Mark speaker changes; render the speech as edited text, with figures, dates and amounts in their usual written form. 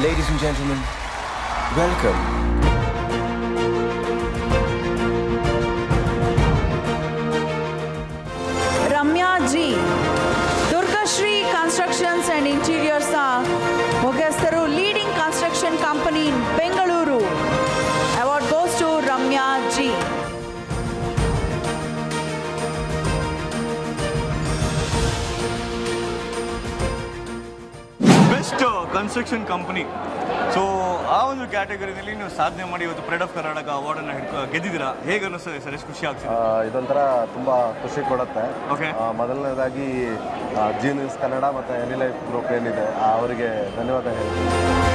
Speaker 1: Ladies and gentlemen, welcome.
Speaker 2: Ramya G. Durgashri Constructions and Interiors Mugastaru leading construction company in Bengaluru. Award goes to Ramya G.
Speaker 3: Best construction company. So ಆ ಒಂದು ಕ್ಯಾಟಗರಿನಲ್ಲಿ ನೀವು ಸಾಧನೆ ಮಾಡಿ ಇವತ್ತು pride of Karnataka ಅವಾರ್ಡನ್ನು ಗೆದ್ದಿದ್ದೀರಾ. ಹೇಗೆ ಅನ್ನಿಸ್ತದೆ sir? ಎಷ್ಟು ಖುಷಿ ಆಗ್ತದೆ?
Speaker 4: ಇದೊಂಥರ ತುಂಬ ಖುಷಿ ಕೊಡುತ್ತೆ.
Speaker 3: ಓಕೆ,
Speaker 4: ಮೊದಲನೇದಾಗಿ ಜಿ ನ್ಯೂಸ್ ಕನ್ನಡ ಮತ್ತು ಎನಿ ಲೈಫ್ ಗ್ರೂಪ್ ಏನಿದೆ ಅವರಿಗೆ ಧನ್ಯವಾದ ಹೇಳ್ತೀನಿ.